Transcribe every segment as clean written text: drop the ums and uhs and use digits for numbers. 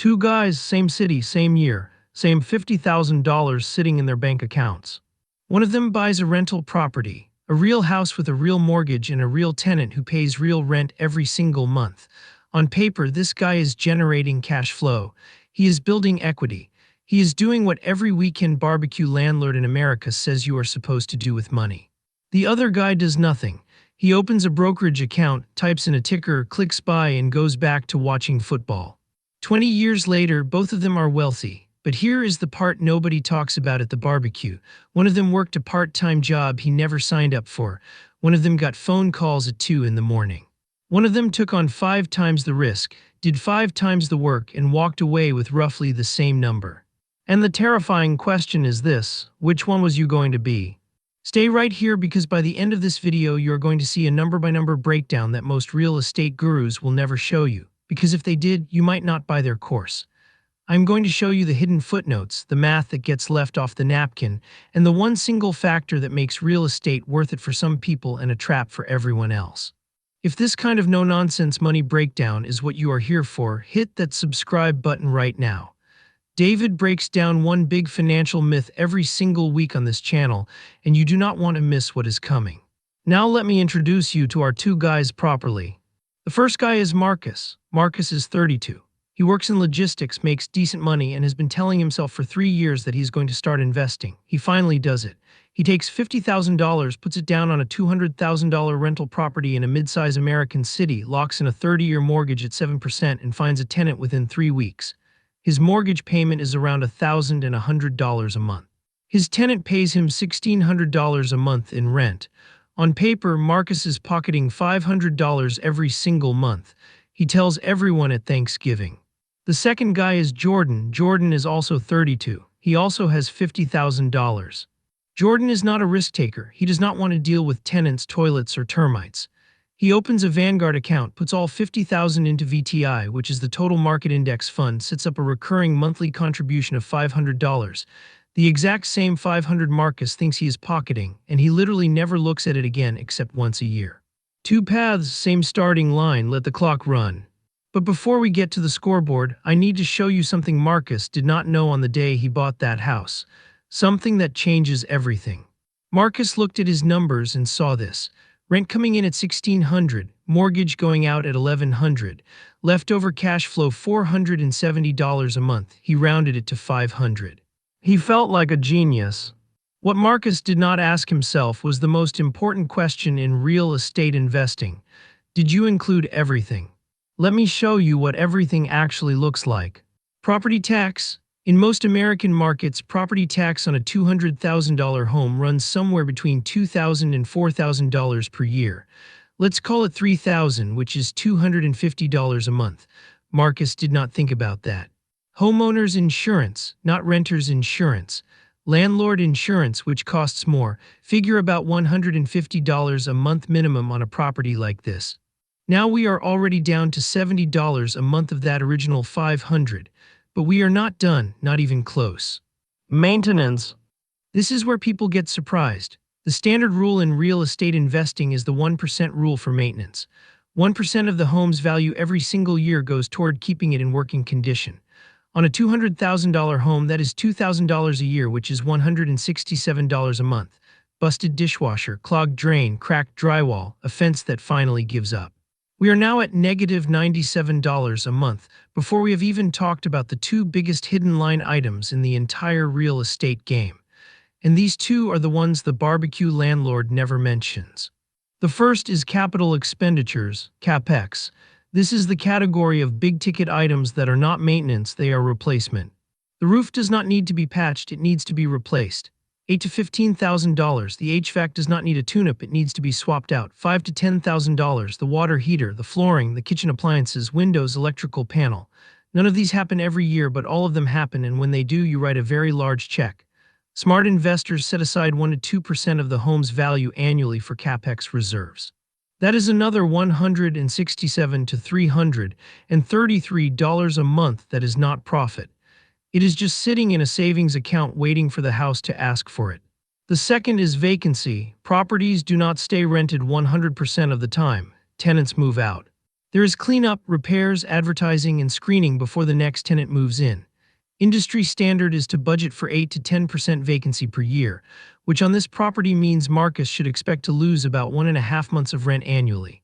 Two guys, same city, same year, same $50,000 sitting in their bank accounts. One of them buys a rental property, a real house with a real mortgage and a real tenant who pays real rent every single month. On paper, this guy is generating cash flow. He is building equity. He is doing what every weekend barbecue landlord in America says you are supposed to do with money. The other guy does nothing. He opens a brokerage account, types in a ticker, clicks buy, and goes back to watching football. 20 years later, both of them are wealthy. But here is the part nobody talks about at the barbecue. One of them worked a part-time job he never signed up for. One of them got phone calls at 2 in the morning. One of them took on 5 times the risk, did 5 times the work, and walked away with roughly the same number. And the terrifying question is this: which one was you going to be? Stay right here, because by the end of this video you are going to see a number-by-number breakdown that most real estate gurus will never show you, because if they did, you might not buy their course. I'm going to show you the hidden footnotes, the math that gets left off the napkin, and the one single factor that makes real estate worth it for some people and a trap for everyone else. If this kind of no-nonsense money breakdown is what you are here for, hit that subscribe button right now. David breaks down one big financial myth every single week on this channel, and you do not want to miss what is coming. Now let me introduce you to our two guys properly. The first guy is Marcus. Marcus is 32. He works in logistics, makes decent money, and has been telling himself for 3 years that he's going to start investing. He finally does it. He takes $50,000, puts it down on a $200,000 rental property in a mid-size American city, locks in a 30-year mortgage at 7%, and finds a tenant within 3 weeks. His mortgage payment is around $1,100 a month. His tenant pays him $1,600 a month in rent. On paper, Marcus is pocketing $500 every single month. He tells everyone at Thanksgiving. The second guy is Jordan. Jordan is also 32. He also has $50,000. Jordan is not a risk taker. He does not want to deal with tenants, toilets, or termites. He opens a Vanguard account, puts all $50,000 into VTI, which is the total market index fund, sets up a recurring monthly contribution of $500. The exact same $500 Marcus thinks he is pocketing, and he literally never looks at it again except once a year. Two paths, same starting line, let the clock run. But before we get to the scoreboard, I need to show you something Marcus did not know on the day he bought that house. Something that changes everything. Marcus looked at his numbers and saw this. Rent coming in at $1,600, mortgage going out at $1,100, leftover cash flow $470 a month. He rounded it to $500. He felt like a genius. What Marcus did not ask himself was the most important question in real estate investing. Did you include everything? Let me show you what everything actually looks like. Property tax. In most American markets, property tax on a $200,000 home runs somewhere between $2,000 and $4,000 per year. Let's call it $3,000, which is $250 a month. Marcus did not think about that. Homeowners insurance, not renters insurance. Landlord insurance, which costs more. Figure about $150 a month minimum on a property like this. Now we are already down to $70 a month of that original $500. But we are not done, not even close. Maintenance. This is where people get surprised. The standard rule in real estate investing is the 1% rule for maintenance. 1% of the home's value every single year goes toward keeping it in working condition. On a $200,000 home, that is $2,000 a year, which is $167 a month. Busted dishwasher, clogged drain, cracked drywall, a fence that finally gives up. We are now at negative $97 a month, before we have even talked about the two biggest hidden line items in the entire real estate game. And these two are the ones the barbecue landlord never mentions. The first is capital expenditures, CapEx. This is the category of big-ticket items that are not maintenance, they are replacement. The roof does not need to be patched, it needs to be replaced. $8,000 to $15,000. The HVAC does not need a tune-up, it needs to be swapped out. $5,000 to $10,000. The water heater, the flooring, the kitchen appliances, windows, electrical panel. None of these happen every year, but all of them happen, and when they do, you write a very large check. Smart investors set aside 1% to 2% of the home's value annually for CapEx reserves. That is another $167 to $333 a month that is not profit. It is just sitting in a savings account waiting for the house to ask for it. The second is vacancy. Properties do not stay rented 100% of the time. Tenants move out. There is cleanup, repairs, advertising, and screening before the next tenant moves in. Industry standard is to budget for 8 to 10% vacancy per year, which on this property means Marcus should expect to lose about 1.5 months of rent annually.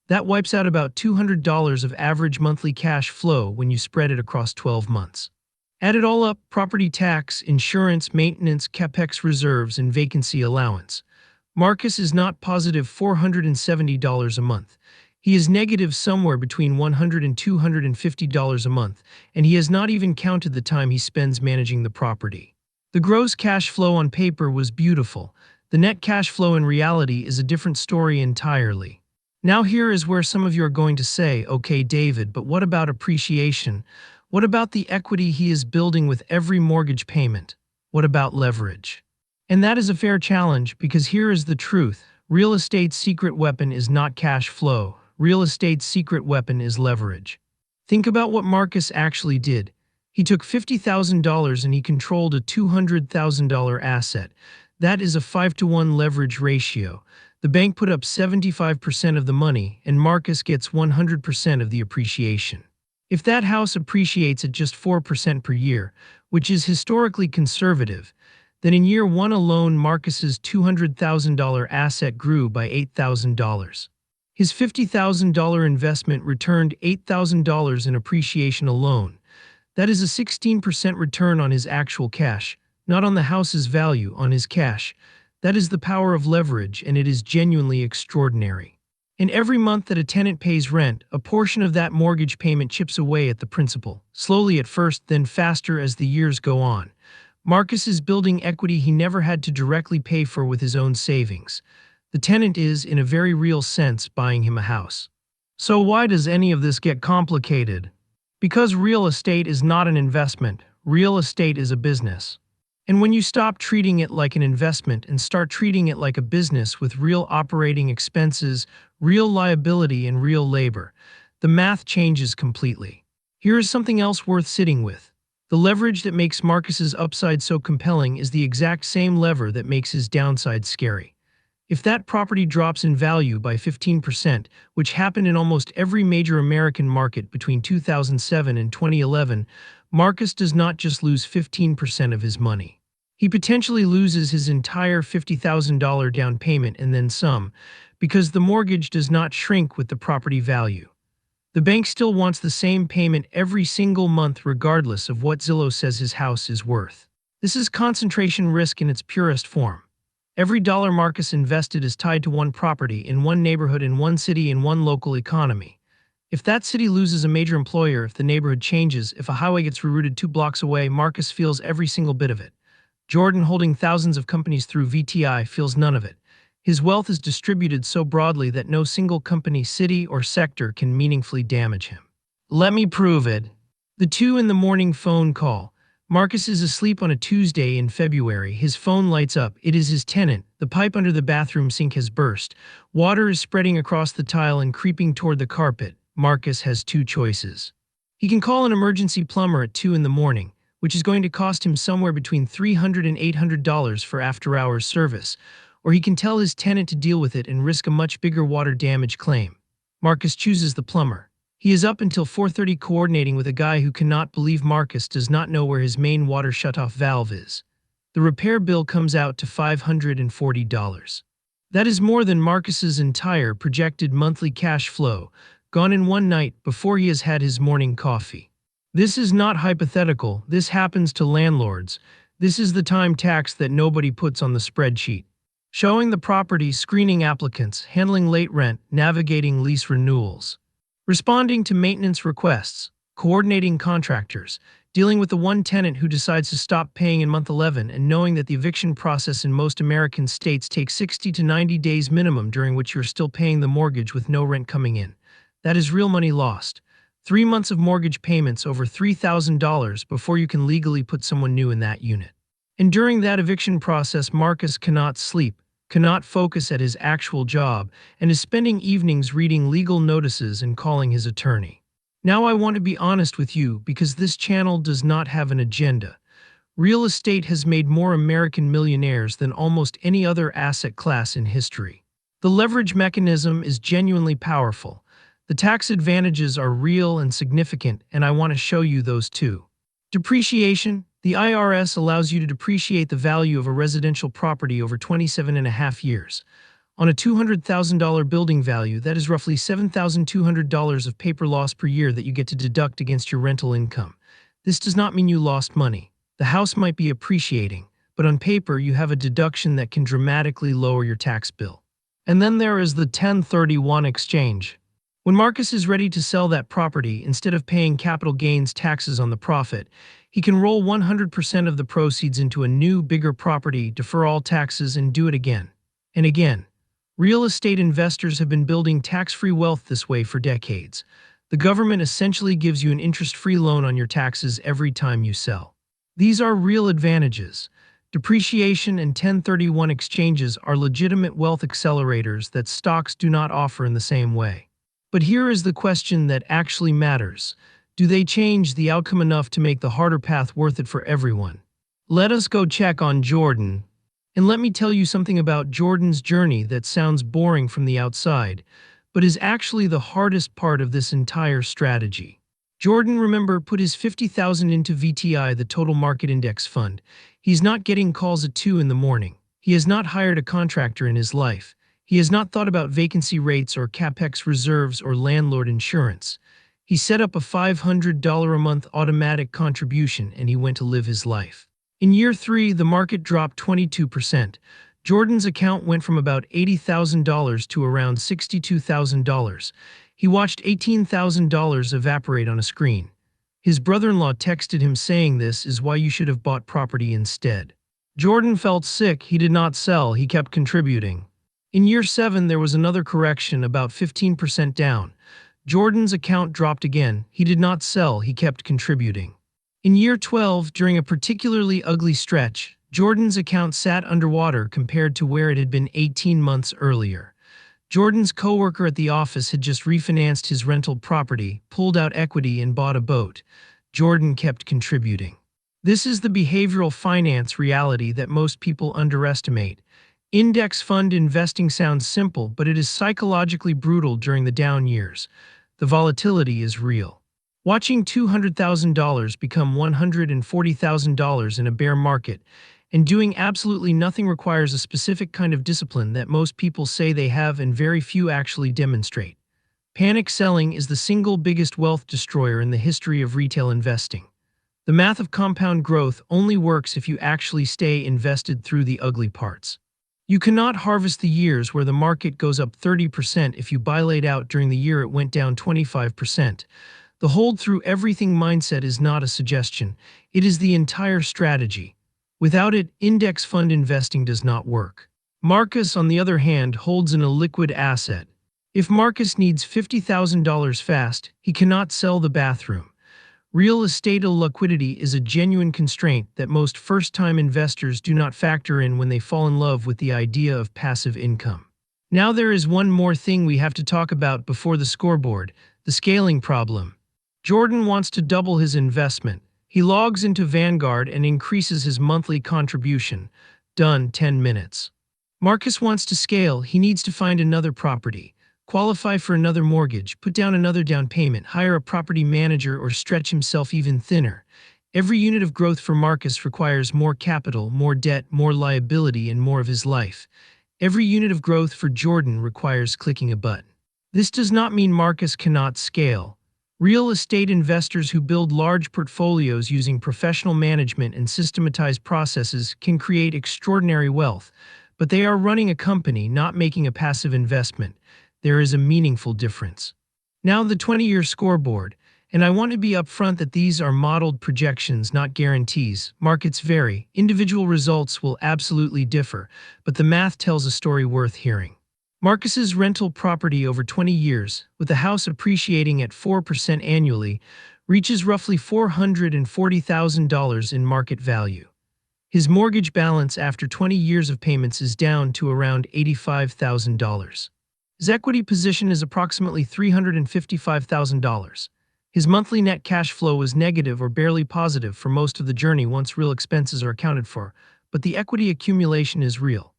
That wipes out about $200 of average monthly cash flow when you spread it across 12 months. Add it all up: property tax, insurance, maintenance, CapEx reserves, and vacancy allowance. Marcus is not positive $470 a month. He is negative somewhere between $100 and $250 a month, and he has not even counted the time he spends managing the property. The gross cash flow on paper was beautiful. The net cash flow in reality is a different story entirely. Now here is where some of you are going to say, okay David, but what about appreciation? What about the equity he is building with every mortgage payment? What about leverage? And that is a fair challenge, because here is the truth. Real estate's secret weapon is not cash flow. Real estate's secret weapon is leverage. Think about what Marcus actually did. He took $50,000 and he controlled a $200,000 asset. That is a 5-to-1 leverage ratio. The bank put up 75% of the money, and Marcus gets 100% of the appreciation. If that house appreciates at just 4% per year, which is historically conservative, then in year one alone Marcus's $200,000 asset grew by $8,000. His $50,000 investment returned $8,000 in appreciation alone. That is a 16% return on his actual cash, not on the house's value, on his cash. That is the power of leverage, and it is genuinely extraordinary. And every month that a tenant pays rent, a portion of that mortgage payment chips away at the principal, slowly at first, then faster as the years go on. Marcus is building equity he never had to directly pay for with his own savings. The tenant is, in a very real sense, buying him a house. So why does any of this get complicated? Because real estate is not an investment. Real estate is a business. And when you stop treating it like an investment and start treating it like a business with real operating expenses, real liability, and real labor, the math changes completely. Here is something else worth sitting with. The leverage that makes Marcus's upside so compelling is the exact same lever that makes his downside scary. If that property drops in value by 15%, which happened in almost every major American market between 2007 and 2011, Marcus does not just lose 15% of his money. He potentially loses his entire $50,000 down payment and then some, because the mortgage does not shrink with the property value. The bank still wants the same payment every single month regardless of what Zillow says his house is worth. This is concentration risk in its purest form. Every dollar Marcus invested is tied to one property, in one neighborhood, in one city, in one local economy. If that city loses a major employer, if the neighborhood changes, if a highway gets rerouted 2 blocks away, Marcus feels every single bit of it. Jordan, holding thousands of companies through VTI, feels none of it. His wealth is distributed so broadly that no single company, city, or sector can meaningfully damage him. Let me prove it. The 2 in the morning phone call. Marcus is asleep on a Tuesday in February. His phone lights up. It is his tenant. The pipe under the bathroom sink has burst. Water is spreading across the tile and creeping toward the carpet. Marcus has 2 choices. He can call an emergency plumber at 2 in the morning, which is going to cost him somewhere between $300 and $800 for after-hours service, or he can tell his tenant to deal with it and risk a much bigger water damage claim. Marcus chooses the plumber. He is up until 4:30 coordinating with a guy who cannot believe Marcus does not know where his main water shutoff valve is. The repair bill comes out to $540. That is more than Marcus's entire projected monthly cash flow, gone in one night before he has had his morning coffee. This is not hypothetical. This happens to landlords. This is the time tax that nobody puts on the spreadsheet. Showing the property, screening applicants, handling late rent, navigating lease renewals, responding to maintenance requests, coordinating contractors, dealing with the one tenant who decides to stop paying in month 11, and knowing that the eviction process in most American states takes 60 to 90 days minimum, during which you're still paying the mortgage with no rent coming in. That is real money lost. 3 months of mortgage payments over $3,000 before you can legally put someone new in that unit. And during that eviction process, Marcus cannot sleep, cannot focus at his actual job, and is spending evenings reading legal notices and calling his attorney. Now I want to be honest with you, because this channel does not have an agenda. Real estate has made more American millionaires than almost any other asset class in history. The leverage mechanism is genuinely powerful. The tax advantages are real and significant, and I want to show you those too. Depreciation. The IRS allows you to depreciate the value of a residential property over 27 and a half years. On a $200,000 building value, that is roughly $7,200 of paper loss per year that you get to deduct against your rental income. This does not mean you lost money. The house might be appreciating, but on paper you have a deduction that can dramatically lower your tax bill. And then there is the 1031 exchange. When Marcus is ready to sell that property, instead of paying capital gains taxes on the profit, he can roll 100% of the proceeds into a new, bigger property, defer all taxes, and do it again and again. Real estate investors have been building tax-free wealth this way for decades. The government essentially gives you an interest-free loan on your taxes every time you sell. These are real advantages. Depreciation and 1031 exchanges are legitimate wealth accelerators that stocks do not offer in the same way. But here is the question that actually matters. Do they change the outcome enough to make the harder path worth it for everyone? Let us go check on Jordan. And let me tell you something about Jordan's journey that sounds boring from the outside, but is actually the hardest part of this entire strategy. Jordan, remember, put his $50,000 into VTI, the Total Market Index Fund. He's not getting calls at 2 in the morning. He has not hired a contractor in his life. He has not thought about vacancy rates or CapEx reserves or landlord insurance. He set up a $500 a month automatic contribution and he went to live his life. In year 3, the market dropped 22%. Jordan's account went from about $80,000 to around $62,000. He watched $18,000 evaporate on a screen. His brother-in-law texted him saying this is why you should have bought property instead. Jordan felt sick. He did not sell. He kept contributing. In year 7, there was another correction, about 15% down. Jordan's account dropped again. He did not sell. He kept contributing. In year 12, during a particularly ugly stretch, Jordan's account sat underwater compared to where it had been 18 months earlier. Jordan's coworker at the office had just refinanced his rental property, pulled out equity, and bought a boat. Jordan kept contributing. This is the behavioral finance reality that most people underestimate. Index fund investing sounds simple, but it is psychologically brutal during the down years. The volatility is real. Watching $200,000 become $140,000 in a bear market and doing absolutely nothing requires a specific kind of discipline that most people say they have and very few actually demonstrate. Panic selling is the single biggest wealth destroyer in the history of retail investing. The math of compound growth only works if you actually stay invested through the ugly parts. You cannot harvest the years where the market goes up 30% if you buy late out during the year it went down 25%. The hold through everything mindset is not a suggestion, it is the entire strategy. Without it, index fund investing does not work. Marcus, on the other hand, holds an illiquid asset. If Marcus needs $50,000 fast, he cannot sell the bathroom. Real estate liquidity is a genuine constraint that most first-time investors do not factor in when they fall in love with the idea of passive income. Now there is one more thing we have to talk about before the scoreboard, the scaling problem. Jordan wants to double his investment. He logs into Vanguard and increases his monthly contribution. Done, 10 minutes. Marcus wants to scale. He needs to find another property, qualify for another mortgage, put down another down payment, hire a property manager, or stretch himself even thinner. Every unit of growth for Marcus requires more capital, more debt, more liability, and more of his life. Every unit of growth for Jordan requires clicking a button. This does not mean Marcus cannot scale. Real estate investors who build large portfolios using professional management and systematized processes can create extraordinary wealth, but they are running a company, not making a passive investment. There is a meaningful difference. Now the 20-year scoreboard, and I want to be upfront that these are modeled projections, not guarantees. Markets vary, individual results will absolutely differ, but the math tells a story worth hearing. Marcus's rental property over 20 years, with the house appreciating at 4% annually, reaches roughly $440,000 in market value. His mortgage balance after 20 years of payments is down to around $85,000. His equity position is approximately $355,000. His monthly net cash flow was negative or barely positive for most of the journey once real expenses are accounted for, but the equity accumulation is real.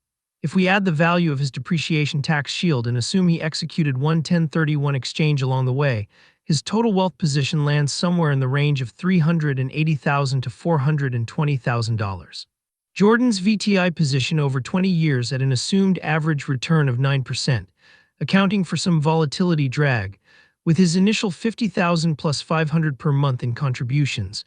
If we add the value of his depreciation tax shield and assume he executed one 1031 exchange along the way, his total wealth position lands somewhere in the range of $380,000 to $420,000. Jordan's VTI position over 20 years at an assumed average return of 9%, accounting for some volatility drag, with his initial $50,000 plus $500 per month in contributions,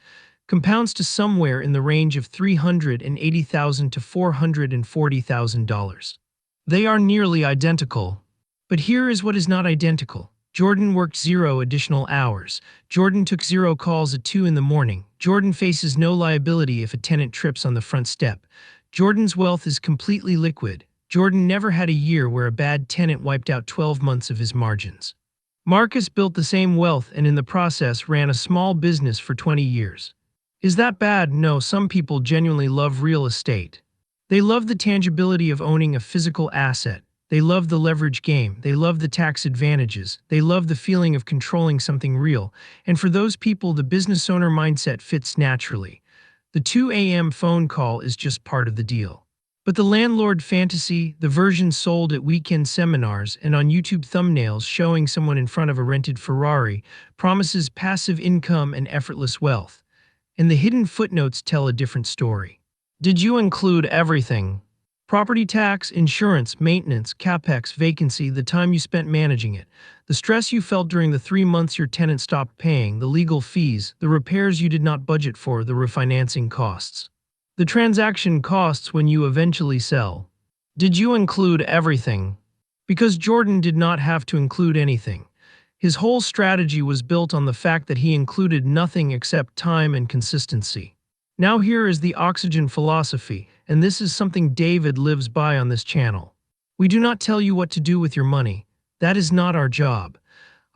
compounds to somewhere in the range of $380,000 to $440,000. They are nearly identical. But here is what is not identical. Jordan worked 0 additional hours. Jordan took 0 calls at 2 in the morning. Jordan faces no liability if a tenant trips on the front step. Jordan's wealth is completely liquid. Jordan never had a year where a bad tenant wiped out 12 months of his margins. Marcus built the same wealth and in the process ran a small business for 20 years. Is that bad? No, some people genuinely love real estate. They love the tangibility of owning a physical asset. They love the leverage game. They love the tax advantages. They love the feeling of controlling something real. And for those people, the business owner mindset fits naturally. The 2 a.m. phone call is just part of the deal. But the landlord fantasy, the version sold at weekend seminars and on YouTube thumbnails showing someone in front of a rented Ferrari, promises passive income and effortless wealth. And the hidden footnotes tell a different story. Did you include everything? Property tax, insurance, maintenance, CapEx, vacancy, the time you spent managing it, the stress you felt during the 3 months your tenant stopped paying, the legal fees, the repairs you did not budget for, the refinancing costs, the transaction costs when you eventually sell. Did you include everything? Because Jordan did not have to include anything. His whole strategy was built on the fact that he included nothing except time and consistency. Now here is the oxygen philosophy, and this is something David lives by on this channel. We do not tell you what to do with your money. That is not our job.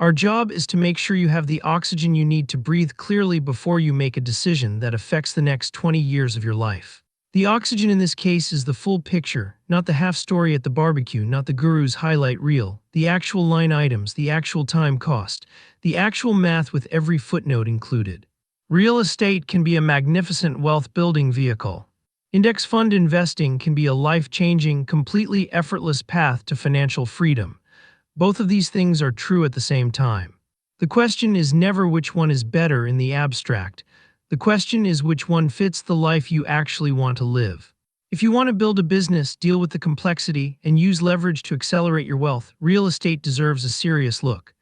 Our job is to make sure you have the oxygen you need to breathe clearly before you make a decision that affects the next 20 years of your life. The oxygen in this case is the full picture, not the half story at the barbecue, not the guru's highlight reel, the actual line items, the actual time cost, the actual math with every footnote included. Real estate can be a magnificent wealth-building vehicle. Index fund investing can be a life-changing, completely effortless path to financial freedom. Both of these things are true at the same time. The question is never which one is better in the abstract. The question is which one fits the life you actually want to live. If you want to build a business, deal with the complexity, and use leverage to accelerate your wealth, real estate deserves a serious look.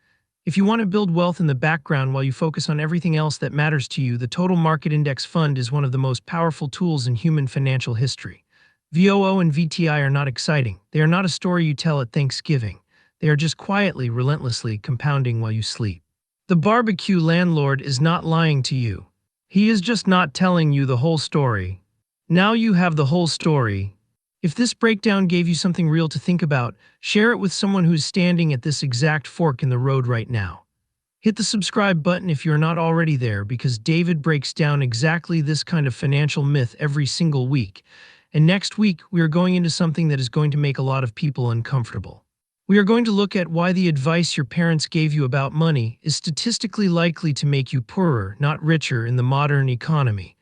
If you want to build wealth in the background while you focus on everything else that matters to you, the Total Market Index Fund is one of the most powerful tools in human financial history. VOO and VTI are not exciting. They are not a story you tell at Thanksgiving. They are just quietly, relentlessly compounding while you sleep. The barbecue landlord is not lying to you. He is just not telling you the whole story. Now you have the whole story. If this breakdown gave you something real to think about, share it with someone who's standing at this exact fork in the road right now. Hit the subscribe button if you're not already there, because David breaks down exactly this kind of financial myth every single week. And next week, we are going into something that is going to make a lot of people uncomfortable. We are going to look at why the advice your parents gave you about money is statistically likely to make you poorer, not richer, in the modern economy.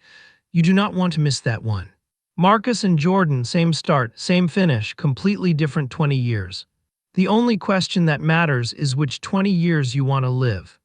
You do not want to miss that one. Marcus and Jordan, same start, same finish, completely different 20 years. The only question that matters is which 20 years you want to live.